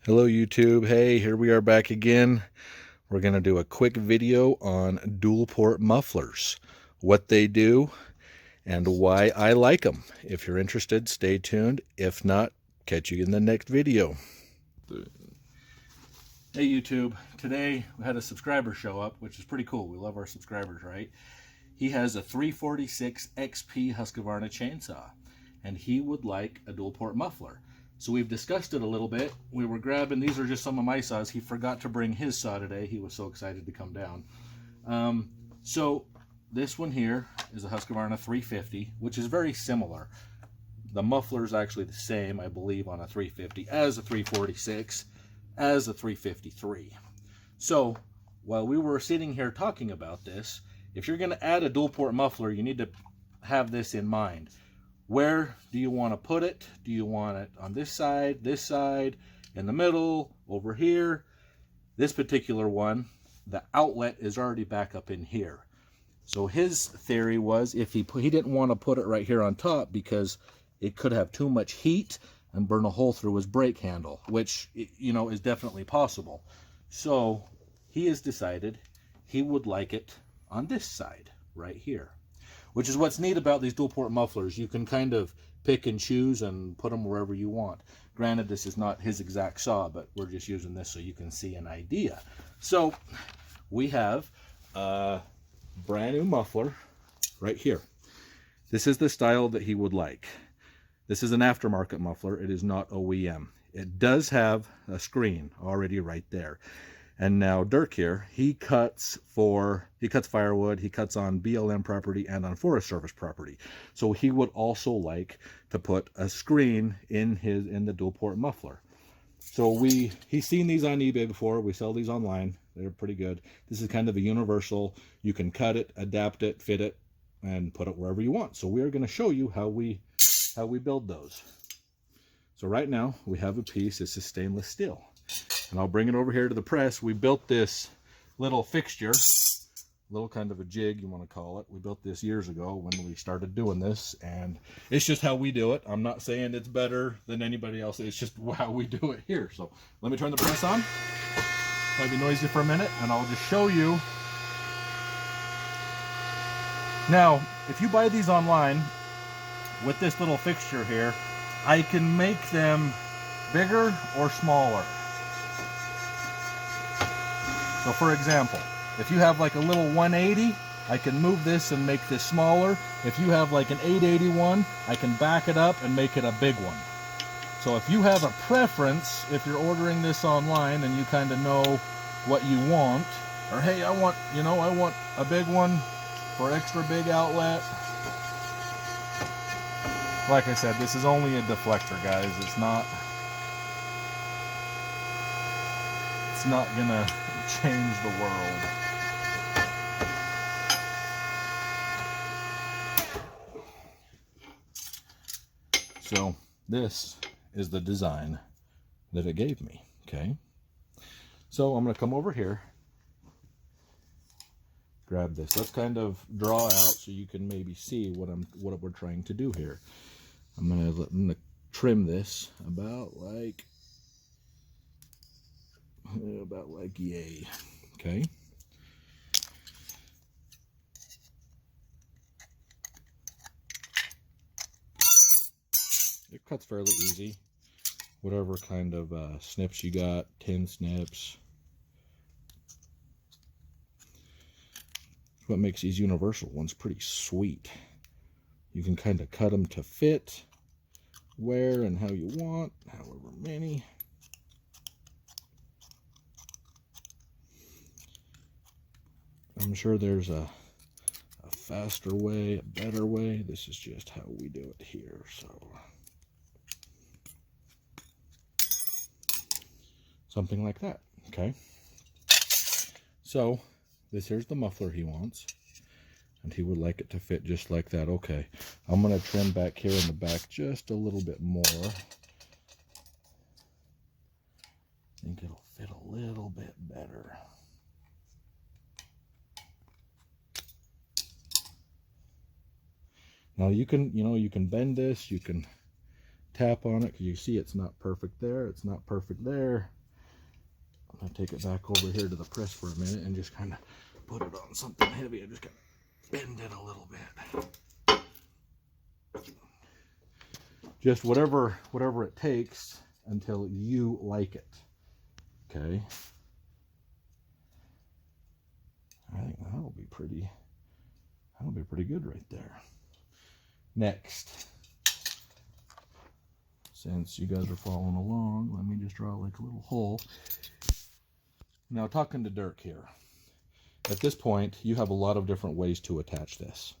Hello YouTube. Hey, here we are back again. We're going to do a quick video on dual port mufflers, what they do and why I like them. If you're interested, stay tuned. If not, catch you in the next video. Hey YouTube, today we had a subscriber show up, which is pretty cool. We love our subscribers, right? He has a 346 XP Husqvarna chainsaw and he would like a dual port muffler. So we've discussed it a little bit. We were grabbing, these are just some of my saws. He forgot to bring his saw today. He was so excited to come down. So this one here is a Husqvarna 350, which is very similar. The muffler is actually the same, I believe, on a 350 as a 346, as a 353. So while we were sitting here talking about this, if you're going to add a dual port muffler, you need to have this in mind. Where do you want to put it? Do you want it on this side, in the middle, over here? This particular one, the outlet is already back up in here. So his theory was if he didn't want to put it right here on top because it could have too much heat and burn a hole through his brake handle, which, you know, is definitely possible. So he has decided he would like it on this side right here, which is what's neat about these dual port mufflers. You can kind of pick and choose and put them wherever you want. Granted, this is not his exact saw, but we're just using this so you can see an idea. So we have a brand new muffler right here. This is the style that he would like. This is an aftermarket muffler. It is not OEM. It does have a screen already right there. And now Dirk here, he cuts firewood, he cuts on BLM property and on Forest Service property. So he would also like to put a screen in the dual port muffler. So he's seen these on eBay before. We sell these online. They're pretty good. This is kind of a universal. You can cut it, adapt it, fit it, and put it wherever you want. So we are going to show you how we build those. So right now we have a piece. This is stainless steel. And I'll bring it over here to the press. We built this little fixture, little kind of a jig, you want to call it. We built this years ago when we started doing this, and it's just how we do it. I'm not saying it's better than anybody else. It's just how we do it here. So let me turn the press on. It'll be noisy for a minute, and I'll just show you. Now, if you buy these online with this little fixture here, I can make them bigger or smaller. So for example, if you have like a little 180, I can move this and make this smaller. If you have like an 881, I can back it up and make it a big one. So if you have a preference, if you're ordering this online and you kind of know what you want, or hey, I want a big one for extra big outlet. Like I said, this is only a deflector, guys. It's not gonna change the world. So this is the design that it gave me. Okay, so I'm gonna come over here, grab this. Let's kind of draw out so you can maybe see what we're trying to do here. I'm gonna trim this about like yay. Okay. It cuts fairly easy. Whatever kind of snips you got, 10 snips. What makes these universal ones pretty sweet. You can kind of cut them to fit where and how you want, however many. I'm sure there's a faster way, a better way. This is just how we do it here. So something like that. Okay. So here's the muffler he wants, and he would like it to fit just like that. Okay, I'm going to trim back here in the back just a little bit more. I think it'll fit a little bit better. Now you can bend this, you can tap on it, because you see it's not perfect there, it's not perfect there. I'm going to take it back over here to the press for a minute and just kind of put it on something heavy and just kind of bend it a little bit. Just whatever it takes until you like it. Okay. I think that'll be pretty good right there. Next, since you guys are following along, let me just draw like a little hole. Now, talking to Dirk here, at this point you have a lot of different ways to attach this.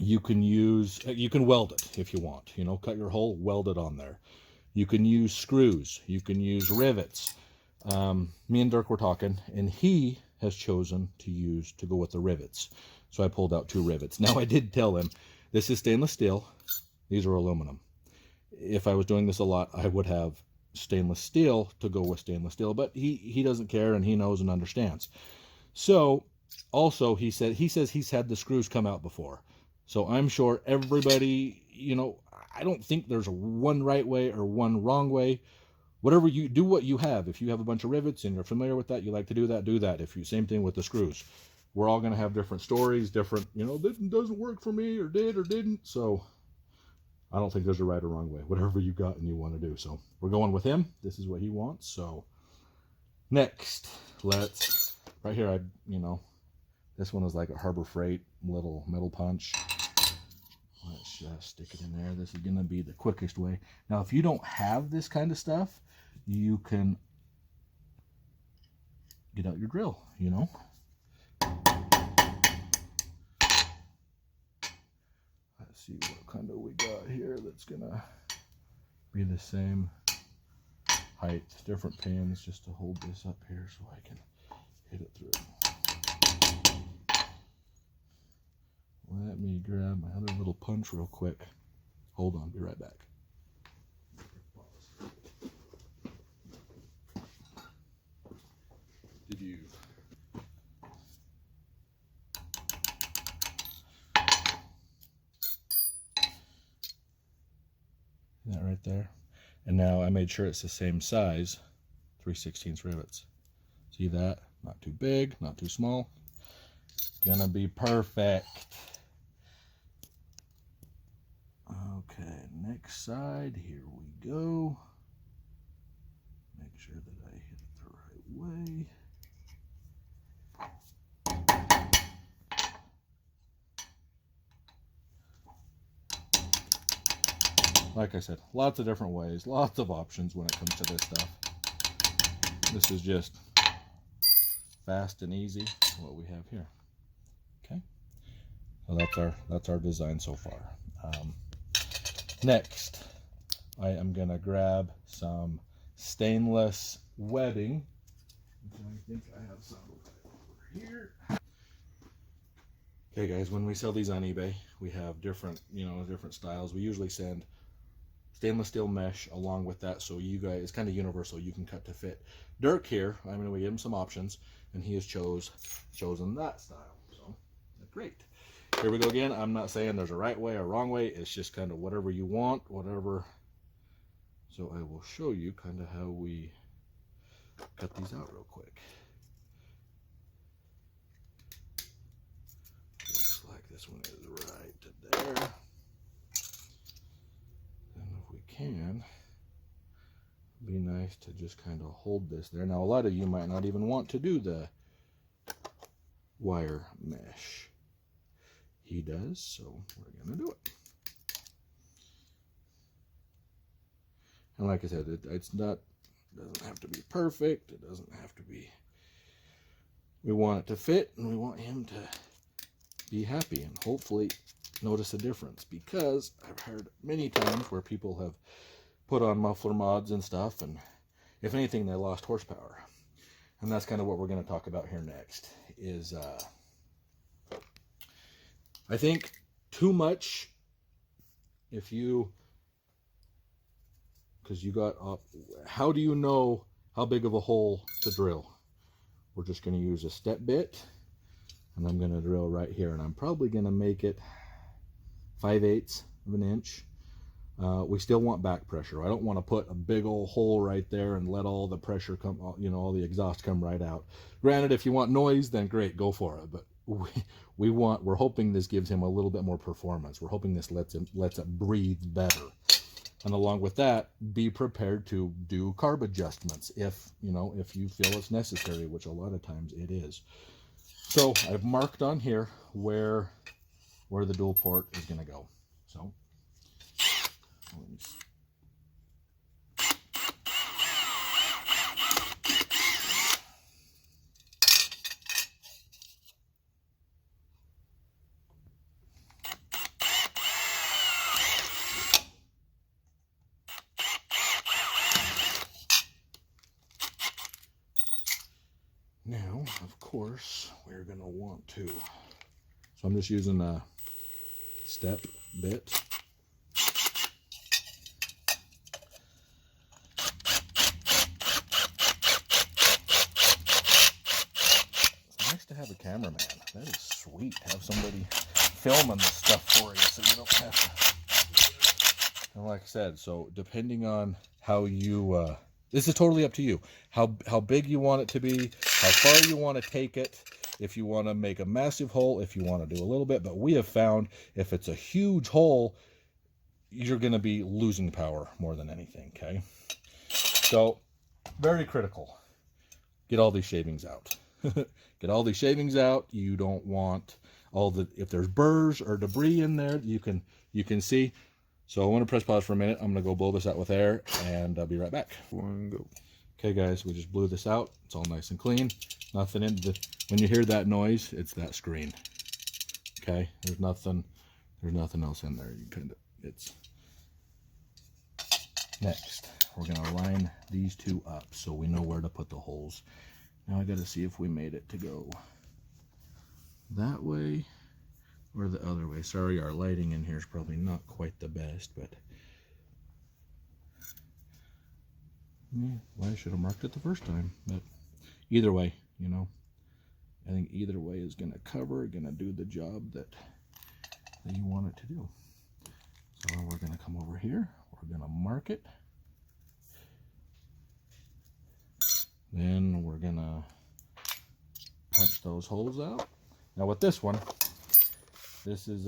You can weld it if you want, you know, cut your hole, weld it on there. You can use screws, you can use rivets. Me and Dirk were talking, and he has chosen to go with the rivets. So I pulled out 2 rivets. Now, I did tell him, this is stainless steel, these are aluminum. If I was doing this a lot, I would have stainless steel to go with stainless steel, but he doesn't care, and he knows and understands. So also he says he's had the screws come out before. So I'm sure everybody, you know, I don't think there's a one right way or one wrong way. Whatever you do, what you have. If you have a bunch of rivets and you're familiar with that, you like to do that, do that. If you, same thing with the screws. We're all going to have different stories, different, you know, this doesn't work for me, or did or didn't. So I don't think there's a right or wrong way. Whatever you got and you want to do. So we're going with him. This is what he wants. So next, let's, right here, this one is like a Harbor Freight little metal punch. Let's just stick it in there. This is going to be the quickest way. Now, if you don't have this kind of stuff, you can get out your drill, you know. Let's see what kind of we got here that's going to be the same height. Different pins just to hold this up here so I can hit it through. Let me grab my other little punch real quick. Hold on, be right back. Did you? That right there. And now I made sure it's the same size, 3/16 rivets. See that? Not too big, not too small. Gonna be perfect. Okay, next side, here we go. Make sure that I hit it the right way. Like I said, lots of different ways, lots of options when it comes to this stuff. This is just fast and easy, what we have here. Okay, so that's our design so far. Next, I am gonna grab some stainless webbing. I think I have some over here. Okay, guys, when we sell these on eBay, we have different styles. We usually send stainless steel mesh along with that, so you guys, it's kind of universal. You can cut to fit. Dirk here, we give him some options, and he has chosen that style. So great. Here we go again. I'm not saying there's a right way or wrong way. It's just kind of whatever you want, whatever. So I will show you kind of how we cut these out real quick. Looks like this one is right to there. And if we can, it'd be nice to just kind of hold this there. Now, a lot of you might not even want to do the wire mesh. He does, so we're gonna do it. And like I said, it doesn't have to be perfect. It doesn't have to be. We want it to fit, and we want him to be happy and hopefully notice a difference. Because I've heard many times where people have put on muffler mods and stuff, and if anything, they lost horsepower. And that's kind of what we're going to talk about here next. Is I think too much, because you got, how do you know how big of a hole to drill? We're just going to use a step bit, and I'm going to drill right here, and I'm probably going to make it 5/8 of an inch. we still want back pressure. I don't want to put a big old hole right there and let all the pressure come, you know, all the exhaust come right out. Granted, if you want noise, then great, go for it. But we're hoping this gives him a little bit more performance. We're hoping this lets it breathe better. And along with that, be prepared to do carb adjustments if you feel it's necessary, which a lot of times it is. So I've marked on here where the dual port is going to go. So now, of course, we're going to want to. So I'm just using a step bit. It's nice to have a cameraman. That is sweet to have somebody filming this stuff for you so you don't have to. And like I said, so depending on how you, this is totally up to you. How big you want it to be, how far you want to take it, if you want to make a massive hole, if you want to do a little bit. But we have found if it's a huge hole, you're going to be losing power more than anything, okay? So, very critical. Get all these shavings out. Get all these shavings out. You don't want all the, if there's burrs or debris in there, you can see. So I want to press pause for a minute. I'm going to go blow this out with air, and I'll be right back. One, go. Okay, guys, we just blew this out. It's all nice and clean. Nothing in the, when you hear that noise, it's that screen. Okay, there's nothing else in there. You kind of, it's next. We're gonna line these two up so we know where to put the holes. Now I got to see if we made it to go that way or the other way. Sorry, our lighting in here is probably not quite the best, but yeah, well, I should have marked it the first time. But either way, you know, I think either way is going to cover, going to do the job that you want it to do. So we're going to come over here. We're going to mark it. Then we're going to punch those holes out. Now with this one, this is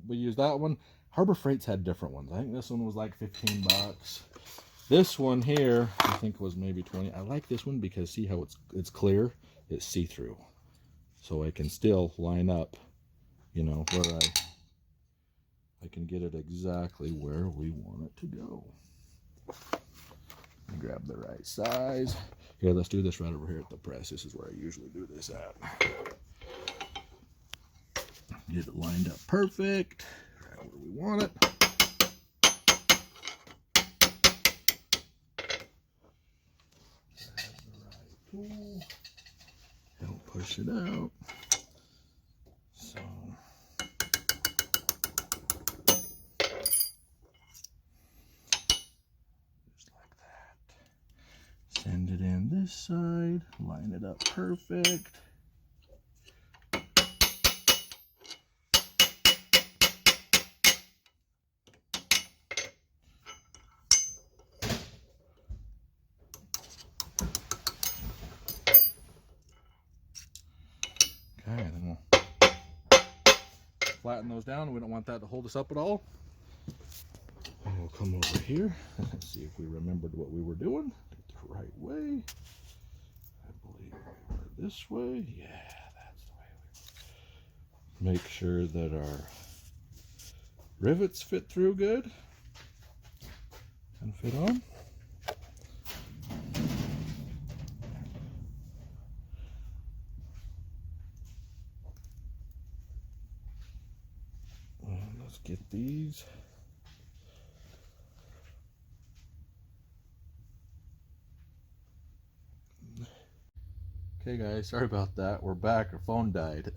we use that one. Harbor Freight's had different ones. I think this one was like 15 bucks. This one here, I think was maybe 20. I like this one because see how it's clear, it's see-through. So I can still line up, you know, where I can get it exactly where we want it to go. Grab the right size. Here, let's do this right over here at the press. This is where I usually do this at. Get it lined up perfect, right where we want it. Grab the right tool. Don't push it out. So just like that. Send it in this side, line it up perfect. Okay, then we'll flatten those down. We don't want that to hold us up at all. And we'll come over here and see if we remembered what we were doing. Did it the right way. I believe we were this way. Yeah, that's the way we were. Make sure that our rivets fit through good and fit on. Let's get these. Okay guys, sorry about that. We're back. Our phone died.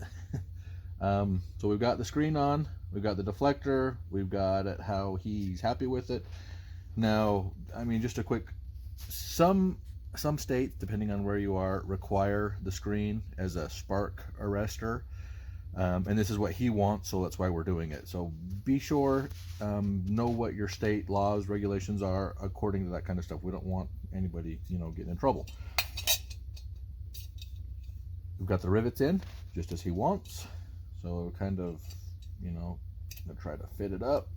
So we've got the screen on, we've got the deflector, we've got it how he's happy with it. Now, I mean, just a quick, some states, depending on where you are, require the screen as a spark arrestor. And this is what he wants, so that's why we're doing it. So be sure, know what your state laws, regulations are according to that kind of stuff. We don't want anybody, you know, getting in trouble. We've got the rivets in, just as he wants. So kind of, you know, I'm gonna try to fit it up.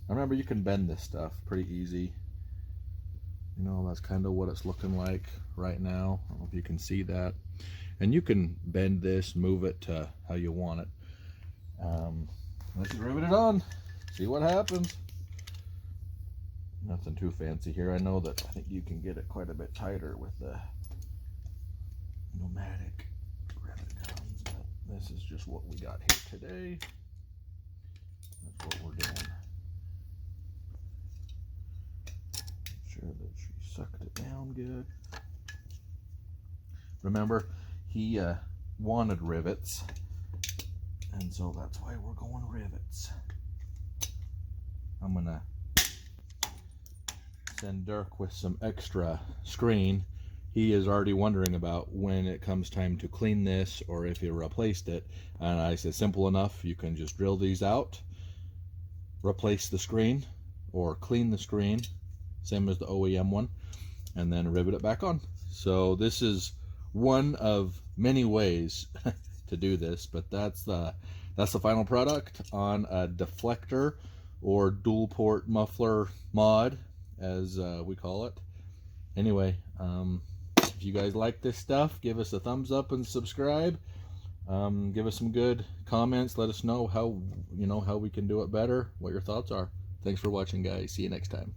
Now remember, you can bend this stuff pretty easy. You know, that's kind of what it's looking like right now. I don't know if you can see that. And you can bend this, move it to how you want it. Let's rivet it on, see what happens. Nothing too fancy here. I know that I think you can get it quite a bit tighter with the pneumatic rivet guns, but this is just what we got here today. That's what we're doing. Make sure that she sucked it down good. Remember, he wanted rivets, and so that's why we're going rivets. I'm gonna send Dirk with some extra screen. He is already wondering about when it comes time to clean this or if he replaced it, and I said simple enough. You can just drill these out, replace the screen or clean the screen, same as the OEM one, and then rivet it back on. So this is one of many ways to do this, but that's the final product on a deflector or dual port muffler mod, as we call it. Anyway, if you guys like this stuff, give us a thumbs up and subscribe. Give us some good comments. Let us know how we can do it better, what your thoughts are. Thanks for watching, guys. See you next time.